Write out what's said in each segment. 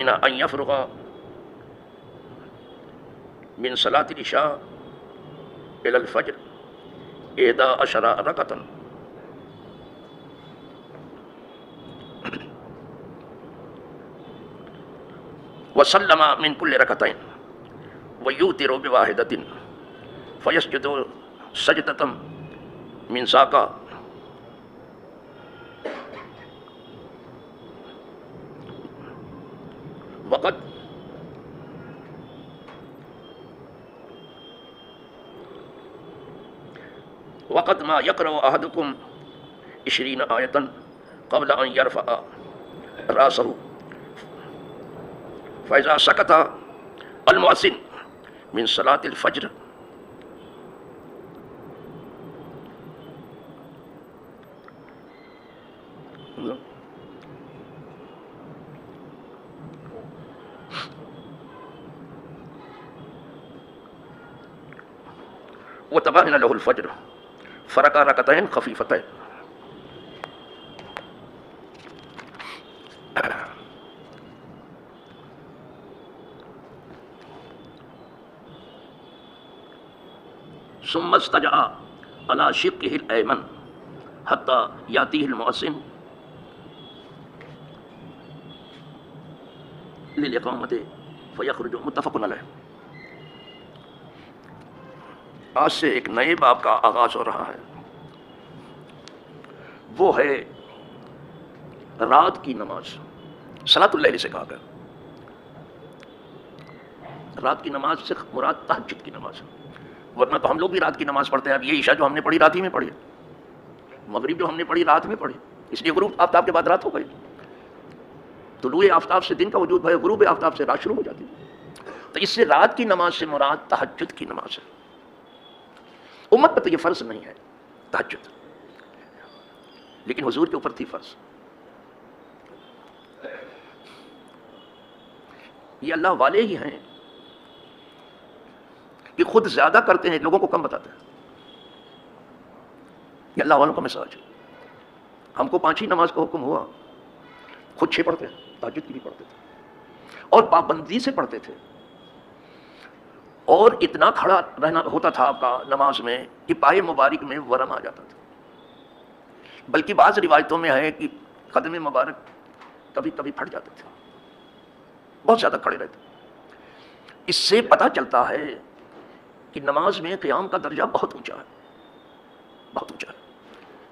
أن يفرغ من صلاة العشاء إلى الفجر 11 ركعة وسلم من كل ركعتين ويوتر بواحدة فيسجد سجدة من ساقة وقد ما يقرأ أحدكم 20 آية قبل أن يرفع رأسه فإذا سكت المؤذن من صلاة الفجر وتبين له الفجر فركع ركعتين خفيفتين ثم استجع على شقه الأيمن حتى يأتيه المؤذن للإقامة فيخرج متفق علیہ۔ آج سے ایک نئے باب کا آغاز ہو رہا ہے، وہ ہے رات کی نماز۔ صلاۃ اللیل سے کہا گیا، رات کی نماز سے مراد تہجد کی نماز ہے، ورنہ تو ہم لوگ بھی رات کی نماز پڑھتے ہیں۔ اب یہ عشاء جو ہم نے پڑھی رات ہی میں پڑھی، مغرب جو ہم نے پڑھی رات میں پڑھی، اس لیے غروب آفتاب کے بعد رات ہو گئی۔ طلوع آفتاب سے دن کا وجود ہے، غروب آفتاب سے رات شروع ہو جاتی ہے۔ تو اس سے رات کی نماز سے مراد تہجد کی نماز ہے۔ امت پر تو یہ فرض نہیں ہے تہجد، لیکن حضور کے اوپر تھی فرض۔ یہ اللہ والے ہی ہیں کہ خود زیادہ کرتے ہیں، لوگوں کو کم بتاتے ہیں۔ یہ اللہ والوں کا مزاج ہے۔ ہم کو 5 ہی نماز کا حکم ہوا، خود 6 پڑھتے ہیں، تہجد کی بھی پڑھتے تھے اور پابندی سے پڑھتے تھے، اور اتنا کھڑا رہنا ہوتا تھا آپ کا نماز میں کہ پائے مبارک میں ورم آ جاتا تھا، بلکہ بعض روایتوں میں ہے کہ قدم مبارک کبھی کبھی پھٹ جاتے تھے، بہت زیادہ کھڑے رہتے۔ اس سے پتہ چلتا ہے کہ نماز میں قیام کا درجہ بہت اونچا ہے، بہت اونچا ہے۔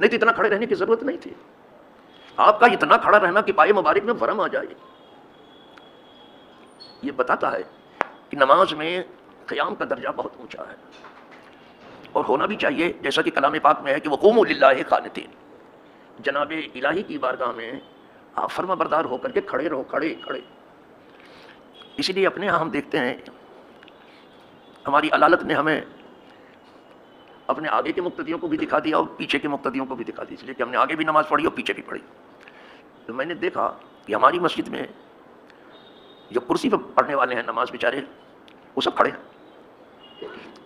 نہیں تو اتنا کھڑے رہنے کی ضرورت نہیں تھی، آپ کا اتنا کھڑا رہنا کہ پائے مبارک میں ورم آ جائے، یہ بتاتا ہے کہ نماز میں قیام کا درجہ بہت اونچا ہے، اور ہونا بھی چاہیے، جیسا کہ کلام پاک میں ہے کہ وقوموا للہ قانتین، جناب الہی کی بارگاہ میں آپ فرما بردار ہو کر کے کھڑے رہو، کھڑے کھڑے۔ اسی لیے اپنے ہاں ہم دیکھتے ہیں، ہماری علالت نے ہمیں اپنے آگے کے مقتدیوں کو بھی دکھا دیا اور پیچھے کے مقتدیوں کو بھی دکھا دیا، اس لیے کہ ہم نے آگے بھی نماز پڑھی اور پیچھے بھی پڑھی۔ تو میں نے دیکھا کہ ہماری مسجد میں جو کرسی پہ پڑھنے والے ہیں نماز بیچارے، وہ سب کھڑے ہیں۔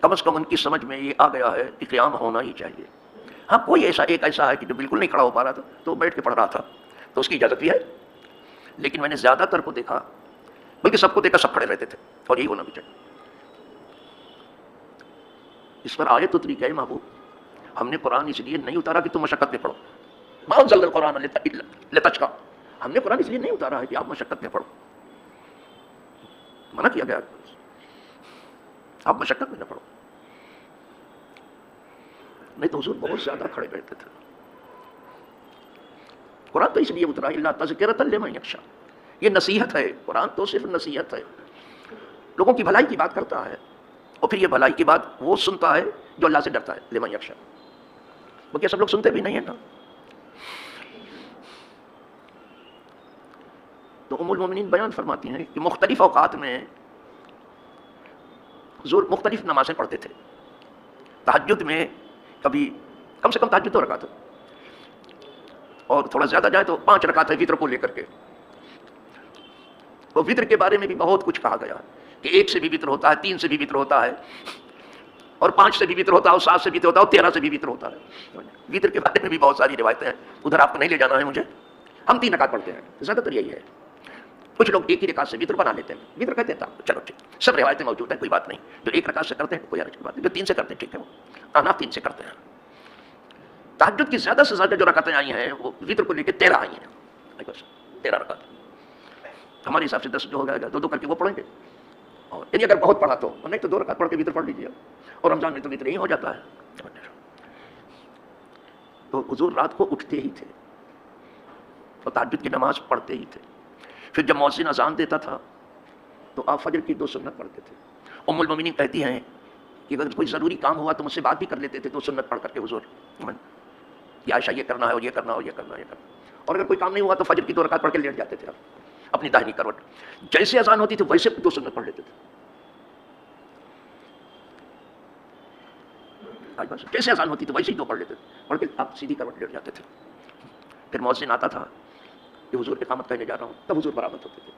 کم از کم ان کی سمجھ میں یہ آ گیا ہے کہ قیام ہونا ہی چاہیے۔ ہاں کوئی ایسا ہے کہ جو بالکل نہیں کھڑا ہو پا رہا تھا تو بیٹھ کے پڑھ رہا تھا، تو اس کی اجازت بھی ہے، لیکن میں نے زیادہ تر کو دیکھا، بلکہ سب کو دیکھا سب کھڑے رہتے تھے، اور یہی ہونا بھی چاہیے۔ اس پر آیت اتری کہ اے محبوب، ہم نے قرآن اس لیے نہیں اتارا کہ تم مشقت میں پڑھو، ما انزلنا القرآن لتشقى، ہم نے قرآن اس لیے نہیں اتارا ہے کہ آپ مشقت میں پڑھو، منع کیا گیا آپ مشقت میں نہ پڑھو۔ نہیں تو حضور بہت زیادہ کھڑے رہتے تھے۔ قرآن تو اس لیے اترا الا تذکرۃ لمن یخشی، یہ نصیحت ہے، قرآن تو صرف نصیحت ہے، لوگوں کی بھلائی کی بات کرتا ہے، اور پھر یہ بھلائی کی بات وہ سنتا ہے جو اللہ سے ڈرتا ہے، لمن یخشی۔ وہ کیا سب لوگ سنتے بھی نہیں ہیں نا؟ تو ام المومنین بیان فرماتی ہیں کہ مختلف اوقات میں حضور مختلف نمازیں پڑھتے تھے۔ تہجد میں کبھی کم سے کم تہجد 2 رکعت، اور تھوڑا زیادہ جائے تو 5 رکعت ہے وطر کو لے کر کے۔ وہ وطر کے بارے میں بھی بہت کچھ کہا گیا کہ 1 سے بھی وطر ہوتا ہے، 3 سے بھی وطر ہوتا ہے، اور 5 سے بھی وطر ہوتا ہے، اور 7 سے بھی وطر ہوتا ہے، اور 13 سے بھی وطر ہوتا ہے۔ وطر کے بارے میں بھی بہت ساری روایتیں ہیں، ادھر آپ کو نہیں لے جانا ہے مجھے، ہم 3 رکعت پڑھتے ہیں، زیادہ تر یہی ہے۔ کچھ لوگ ایک ہی رکعت سے وتر بنا لیتے ہیں، وتر کہتے ہیں چلو ٹھیک، سب روایتیں موجود ہیں، کوئی بات نہیں. جو ایک رکعت سے کرتے ہیں کوئی حرج کی بات نہیں، جو 3 سے کرتے ہیں ٹھیک ہے. وہ احناف 3 سے کرتے ہیں. تہجد کی زیادہ سے زیادہ جو رکعتیں آئی ہیں وہ وتر کو لے کے 13 آئی ہیں. 13 رکعت ہمارے حساب سے 10 جو ہو جائے گا 2 کر کے وہ پڑھیں گے. اور یعنی اگر بہت پڑھا تو نہیں تو 2 رکعت پڑھ کے وتر پڑھ لیجیے. اور رمضان میں تو وتر ہی ہو جاتا ہے. تو حضور رات کو اٹھتے ہی تھے اور تہجد کی نماز پڑھتے ہی تھے. پھر جب مؤذن اذان دیتا تھا تو آپ فجر کی 2 سنت پڑھتے تھے. ام المومنین کہتی ہیں کہ اگر کوئی ضروری کام ہوا تو مجھ سے بات بھی کر لیتے تھے 2 سنت پڑھ کر کے حضور کہ عائشہ یہ کرنا ہے اور یہ کرنا اور یہ کرنا ہے یہ کرنا. اور اگر کوئی کام نہیں ہوا تو فجر کی 2 رکعت پڑھ کے لیٹ جاتے تھے آپ اپنی داہنی کروٹ. جیسے اذان ہوتی تھی ویسے 2 سنت پڑھ لیتے تھے. جیسے اذان ہوتی تھی ویسے ہی 2 پڑھ لیتے تھے، پڑھ کے آپ سیدھی کروٹ لیٹ جاتے تھے. پھر مؤذن آتا تھا کہ حضور اقامت کہنے جا رہا ہوں، تب حضور برآمد ہوتے تھے.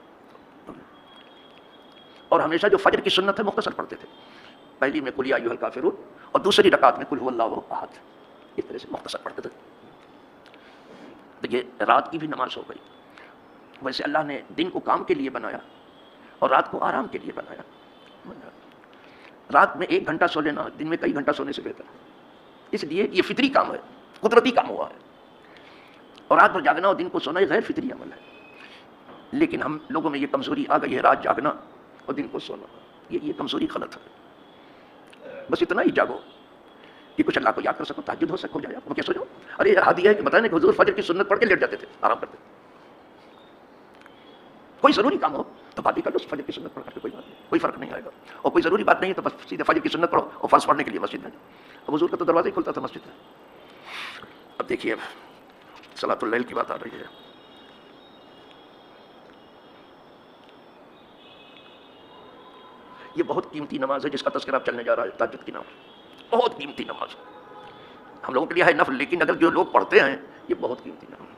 اور ہمیشہ جو فجر کی سنت ہے مختصر پڑھتے تھے. پہلی میں قل یا ایھا الکافرون اور دوسری رکعت میں قل هو اللہ احد. اس طرح سے مختصر پڑھتے تھے. تو یہ رات کی بھی نماز ہو گئی. ویسے اللہ نے دن کو کام کے لیے بنایا اور رات کو آرام کے لیے بنایا. رات میں 1 گھنٹہ سو لینا دن میں کئی گھنٹہ سونے سے بہتر ہے. اس لیے یہ فطری کام ہے، قدرتی کام ہوا ہے. اور رات بھر جاگنا اور دن کو سونا یہ غیر فطری عمل ہے. لیکن ہم لوگوں میں یہ کمزوری آ گئی ہے، رات جاگنا اور دن کو سونا. یہ کمزوری غلط ہے. بس اتنا ہی جاگو کہ کچھ اللہ کو یاد کر سکو، تہجد ہو سکو جائے آپ کو کیسے ہو. ارے یہ حدیث ہے کہ بتائیں کہ حضور فجر کی سنت پڑھ کے لیٹ جاتے تھے، آرام کرتے تھے. کوئی ضروری کام ہو تو بات ہی کر لو، فجر کی سنت پڑھ کر کے کوئی بات نہیں، کوئی فرق نہیں آئے گا. اور کوئی ضروری بات نہیں ہے تو بس سیدھے فجر کی سنت پڑھو اور فرض پڑھنے کے لیے مسجد میں. اب حضور کا تو دروازہ ہی کھلتا تھا مسجد میں. اب دیکھیے صلاۃ اللیل کی بات آ رہی ہے. یہ بہت قیمتی نماز ہے جس کا تذکرہ اب چلنے جا رہا ہے. تہجد کی نماز بہت قیمتی نماز ہے. ہم لوگوں کے لیے ہے نفل، لیکن اگر جو لوگ پڑھتے ہیں یہ بہت قیمتی نماز ہے.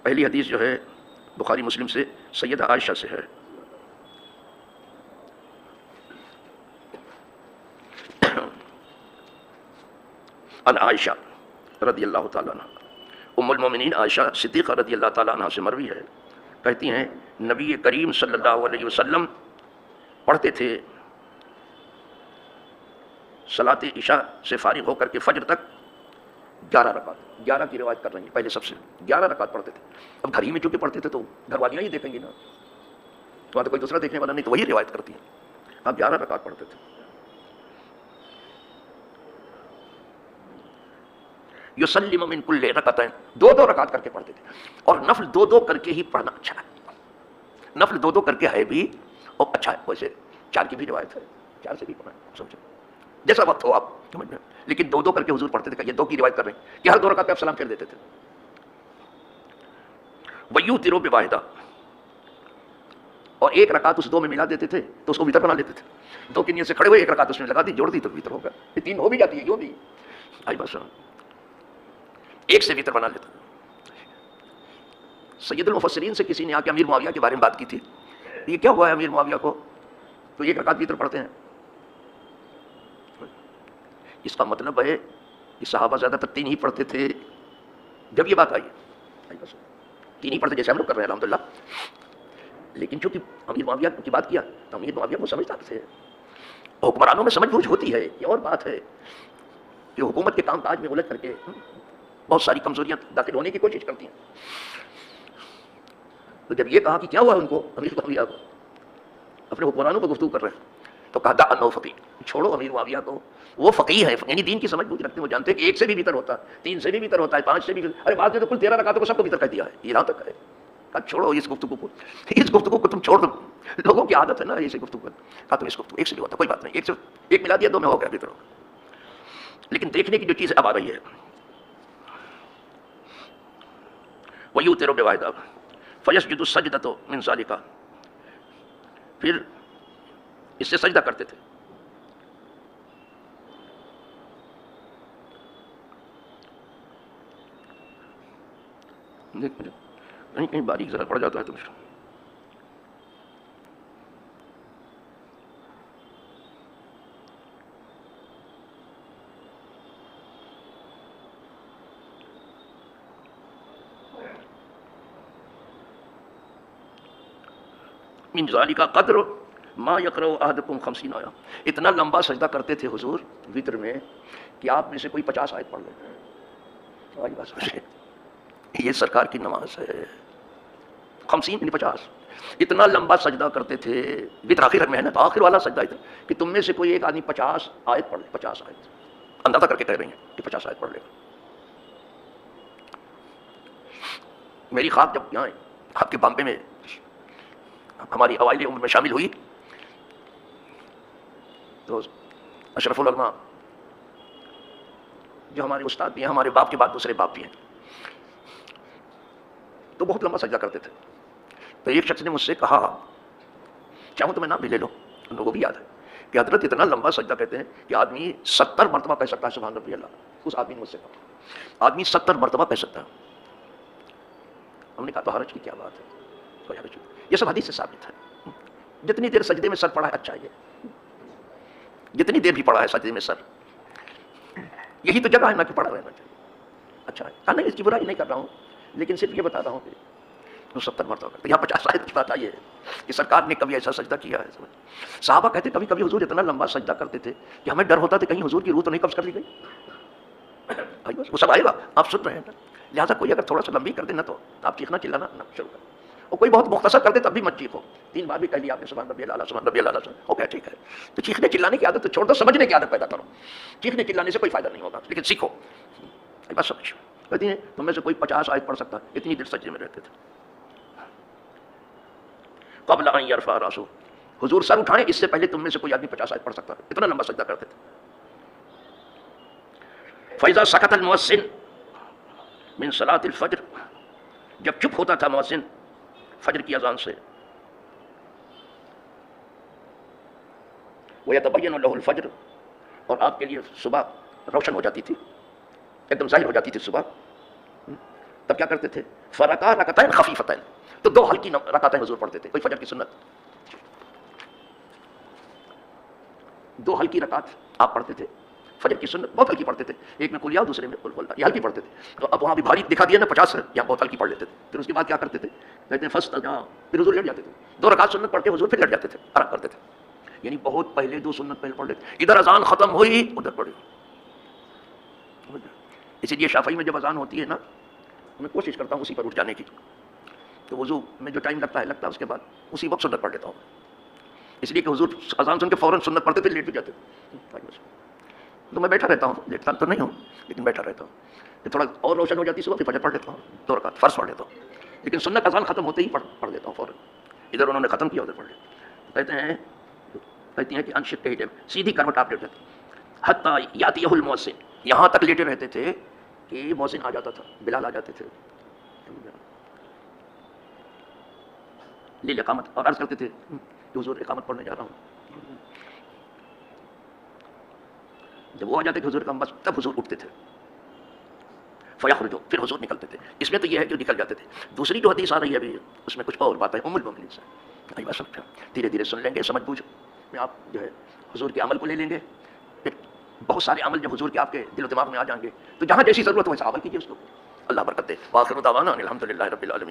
پہلی حدیث جو ہے بخاری مسلم سے سیدہ عائشہ سے ہے. ان عائشہ رضی اللہ تعالیٰ عنہ، ام المومنین عائشہ صدیقہ رضی اللہ تعالیٰ عنہ سے مروی ہے. کہتی ہیں نبی کریم صلی اللہ علیہ وسلم پڑھتے تھے صلاۃ عشاء سے فارغ ہو کر کے فجر تک 11 رکعت. 11 کی روایت کر رہی ہیں پہلے سب سے 11 رکعت پڑھتے تھے. اب گھر ہی میں چونکہ پڑھتے تھے تو گھر والیاں ہی دیکھیں گی نا، وہاں تو کوئی دوسرا دیکھنے والا نہیں، تو وہی روایت کرتی ہیں. اب 11 رکعت پڑھتے تھے. یسلم من کل رکعتین، 2 رکعت کر کے پڑھتے تھے. اور نفل 2 کر کے ہی پڑھنا اچھا ہے. نفل 2 کر کے ہے بھی اور اچھا ہے. ویسے 4 کی بھی روایت ہے، 4 سے بھی پڑھنا سمجھو جیسا وقت ہو آپ سمجھ میں. لیکن 2 کر کے حضور پڑھتے تھے. یہ 2 کی روایت کر رہے ہیں کہ ہر 2 رکعت پہ آپ سلام پھیر دیتے تھے. ویوتروا بواحدہ، اور 1 رکعت اس 2 میں ملا دیتے تھے تو اس کو وتر بنا لیتے تھے. 2 کی نیت سے کھڑے ہوئے 1 رکعت اس میں لگا دی، جوڑ دی تو وتر ہو گیا. یہ 3 ہو بھی جاتی ہے جو بھی آئی بس 1 سے وتر بنا لیتا. سید المفسرین سے کسی نے آ کے امیر معاویہ کے بارے میں بات کی تھی، یہ کیا ہوا ہے امیر معاویہ کو تو 1 رکعت وتر پڑھتے ہیں. اس کا مطلب ہے کہ صحابہ زیادہ تر 3 ہی پڑھتے تھے. جب یہ بات آئی بس 3 ہی پڑھتے جیسے ہم لوگ کر رہے ہیں الحمدللہ. لیکن چونکہ امیر معاویہ کی بات کیا تو امیر معاویہ کو سمجھدار تھے. حکمرانوں میں سمجھ بوجھ ہوتی ہے، یہ اور بات ہے کہ حکومت کے کام کاج میں الجھ کر کے بہت ساری کمزوریاں داخل ہونے کی کوشش کرتی ہیں. تو جب یہ کہا کہ کیا ہوا ان کو امیر معاویہ کو، اپنے حکمرانوں کو گفتگو کر رہے ہیں، تو کہا دا انہو فقیہ، چھوڑو امیر معاویہ کو، وہ فقیہ ہے، یعنی دین کی سمجھ بوجھ رکھتے ہیں. وہ جانتے ہیں کہ 1 سے بھی وتر ہوتا ہے، 3 سے بھی وتر ہوتا ہے، 5 سے بھی. ارے بعد میں تو کل 13 رکعتوں کو سب کو وتر کہہ دیا ہے. یہ یہاں تک ہے. کہا چھوڑو اس گفتگو کو تم چھوڑ دو. لوگوں کی عادت ہے نا ایسی گفتگو. کہا تم اس گفتگو 1 سے بھی ہوتا کوئی بات نہیں، 1 سے 1 ملا دیا 2 میں ہو گیا وتر ہو گیا. لیکن دیکھنے کی جو چیز اب آ رہی ہے وَيُوتِرُ بِوَاحِدَةٍ فَيَسْجُدُ السَّجْدَةَ مِنْ ذَلِكَ، پھر اس سے سجدہ کرتے تھے. کہیں باریک ذرا پڑ جاتا ہے تو من ذالک قدر ما یقرأ احدکم 50 آیا، اتنا لمبا سجدہ کرتے تھے حضور وطر میں کہ آپ میں سے کوئی 50 آیت پڑھ لے. یہ سرکار کی نماز ہے. 50 یعنی 50. اتنا لمبا سجدہ کرتے تھے. وطر آخر میں ہے نا، تو آخر والا سجدہ اتنا کہ تم میں سے کوئی ایک آدمی 50 آیت پڑھ لے. 50 آیت اندازہ کر کے کہہ رہے ہیں کہ 50 آیت پڑھ لے. میری خواب جب یہاں آپ کے بامبے میں ہماری اوائل عمر میں شامل ہوئی تو اشرف العلماء جو ہمارے استاد بھی ہیں، ہمارے باپ کے بعد دوسرے باپ بھی ہیں، تو بہت لمبا سجدہ کرتے تھے. تو ایک شخص نے مجھ سے کہا، چاہوں تو میں نام بھی لے لوں، ان لوگوں کو بھی یاد ہے کہ حضرت اتنا لمبا سجدہ کہتے ہیں کہ آدمی 70 مرتبہ کہہ سکتا ہے سبحان ربی اللہ. اس آدمی نے مجھ سے کہا آدمی 70 مرتبہ کہہ سکتا ہے. ہم نے کہا تو حرج کی کیا بات ہے، کوئی حرج نہیں، یہ سب حدیث سے ثابت ہے. جتنی دیر سجدے میں سر پڑا ہے اچھا ہے، جتنی دیر بھی پڑا ہے سجدے میں سر، یہی تو جگہ ہے نا کہ پڑا رہنا چاہیے. اچھا ہے، کہا نہیں اس کی برائی نہیں کر رہا ہوں، لیکن صرف یہ بتا رہا ہوں کہ تو 70 مرتبہ کرتے. یہاں 50 آیت کی بات آئی ہے کہ سرکار نے کبھی ایسا سجدہ کیا ہے. صحابہ کہتے کبھی کبھی حضور اتنا لمبا سجدہ کرتے تھے کہ ہمیں ڈر ہوتا تھا کہیں حضور کی روح تو نہیں قبض کر لی گئی. وہ سب آئے گا، آپ سن رہے ہیں. لہٰذا کوئی اگر تھوڑا سا لمبی کر دینا تو آپ چیخنا چلانا نہ شروع کریں، اور کوئی بہت مختصر کر دے تب بھی مت چیخو. 3 بار بھی کہہ لیا آپ نے سبحان ربی اللہ سبحان ربی اللہ. اوکے ٹھیک ہے، تو چیخنے چلانے کی عادت تو چھوڑ دو، سمجھنے کی عادت پیدا کرو. چیخنے چلانے سے کوئی فائدہ نہیں ہوگا، لیکن سیکھو. بس سمجھ کہتی ہیں تم میں سے کوئی 50 آیت پڑھ سکتا، اتنی دیر سجدے میں رہتے تھے. قبل ان یرفع راسہ، حضور سر اٹھائیں اس سے پہلے تم میں سے کوئی آدمی 50 آیت پڑھ سکتا. اتنا لمبا سجدہ کرتے تھے. فاذا سکت المؤذن من صلاۃ الفجر، جب چپ ہوتا تھا مؤذن فجر کی اذان سے، ویتبین له الفجر، اور آپ کے لیے صبح روشن ہو جاتی تھی، ایک دم ظاہر ہو جاتی تھی صبح، تب کیا کرتے تھے؟ فرکع رکعتین خفیفتین، تو 2 ہلکی رکعتیں حضور پڑھتے تھے. کوئی فجر کی سنت 2 ہلکی رکعت آپ پڑھتے تھے. فجر کی سنت بہت ہلکی پڑھتے تھے، ایک میں قل یا دوسرے میں قل هو اللہ، یہ ہلکی پڑھتے تھے. تو اب وہاں بھی بھاری دکھا دیا نا 50 ہے، یہاں بہت ہلکی پڑھ لیتے تھے. پھر اس کے بعد کیا کرتے تھے؟ کہتے ہیں فاستجا، پھر حضور لیٹ جاتے تھے. 2 رکعت سنت پڑھ کے حضور پھر لیٹ جاتے تھے، آرام کرتے تھے. یعنی بہت پہلے 2 سنت پہلے پڑھ لیتے. ادھر اذان ختم ہوئی ادھر پڑھی. اسی لیے شافعی میں جب اذان ہوتی ہے نا، میں کوشش کرتا ہوں اسی پر اٹھ جانے کی. تو وضو میں جو ٹائم لگتا ہے اس کے بعد اسی وقت سنت پڑھ لیتا ہوں، اس لیے کہ حضور اذان سن کے فوراً سنت پڑھتے تھے، لیٹ بھی جاتے تھے. تو میں بیٹھا رہتا ہوں، لیٹتا تو نہیں ہوں لیکن بیٹھا رہتا ہوں. کہ تھوڑا اور روشن ہو جاتی صبح، پھر فجر پڑھ لیتا ہوں 2 رکعت فرض پڑھ لیتا ہوں. لیکن سنت اذان ختم ہوتے ہی پڑھ دیتا ہوں فوراً. ادھر انہوں نے ختم کیا ادھر پڑھ لیا. کہتی ہیں کہ انشد کے سیدھی کروٹ آپ لیٹ جاتے. حتیٰ یاتیہ المؤذن، یہاں تک لیٹے رہتے تھے کہ مؤذن آ جاتا تھا، بلال آ جاتے تھے للاقامت، اور عرض کرتے تھے کہ حضور اقامت پڑھنے جا رہا ہوں. جب وہ آ جاتے کہ حضور کا بس تب حضور اٹھتے تھے. فیخرجوا، پھر حضور نکلتے تھے. اس میں تو یہ ہے کہ نکل جاتے تھے. دوسری جو حدیث آ رہی ہے ابھی اس میں کچھ اور بات ہے. ام المؤمنین سے نہیں بس دھیرے دھیرے سن لیں گے، سمجھ بوجھ میں آپ جو ہے حضور کے عمل کو لے لیں گے. پھر بہت سارے عمل جب حضور کے آپ کے دل و دماغ میں آ جائیں گے تو جہاں جیسی ضرورت ہو ویسا عمل کیجیے اس کو. اللہ برکت دے. وآخر دعوانا الحمد للہ رب العالمین.